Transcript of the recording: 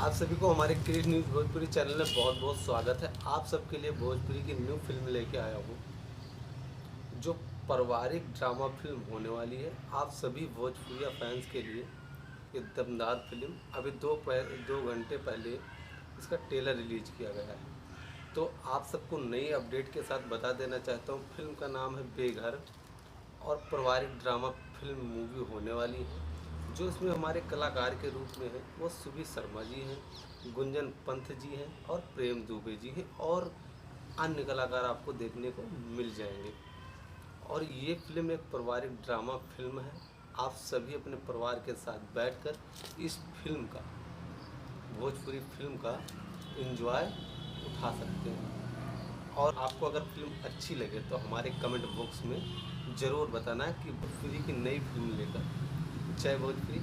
आप सभी को हमारे क्रिएट न्यूज़ भोजपुरी चैनल में बहुत बहुत स्वागत है। आप सबके लिए भोजपुरी की न्यू फिल्म लेके आया हूँ, जो पारिवारिक ड्रामा फिल्म होने वाली है। आप सभी भोजपुरिया फैंस के लिए ये दमदार फिल्म अभी 2 घंटे पहले इसका ट्रेलर रिलीज किया गया है। तो आप सबको नई अपडेट के साथ बता देना चाहता हूँ, फिल्म का नाम है बेघर और पारिवारिक ड्रामा फिल्म मूवी होने वाली है। जो इसमें हमारे कलाकार के रूप में है वो सुबी शर्मा जी हैं, गुंजन पंत जी हैं और प्रेम दुबे जी हैं, और अन्य कलाकार आपको देखने को मिल जाएंगे। और ये फिल्म एक पारिवारिक ड्रामा फिल्म है। आप सभी अपने परिवार के साथ बैठकर इस फिल्म का, भोजपुरी फिल्म का एंजॉय उठा सकते हैं। और आपको अगर फिल्म अच्छी लगे तो हमारे कमेंट बॉक्स में ज़रूर बताना कि भोजपुरी की नई फिल्म लेकर। जय भोजपुरी।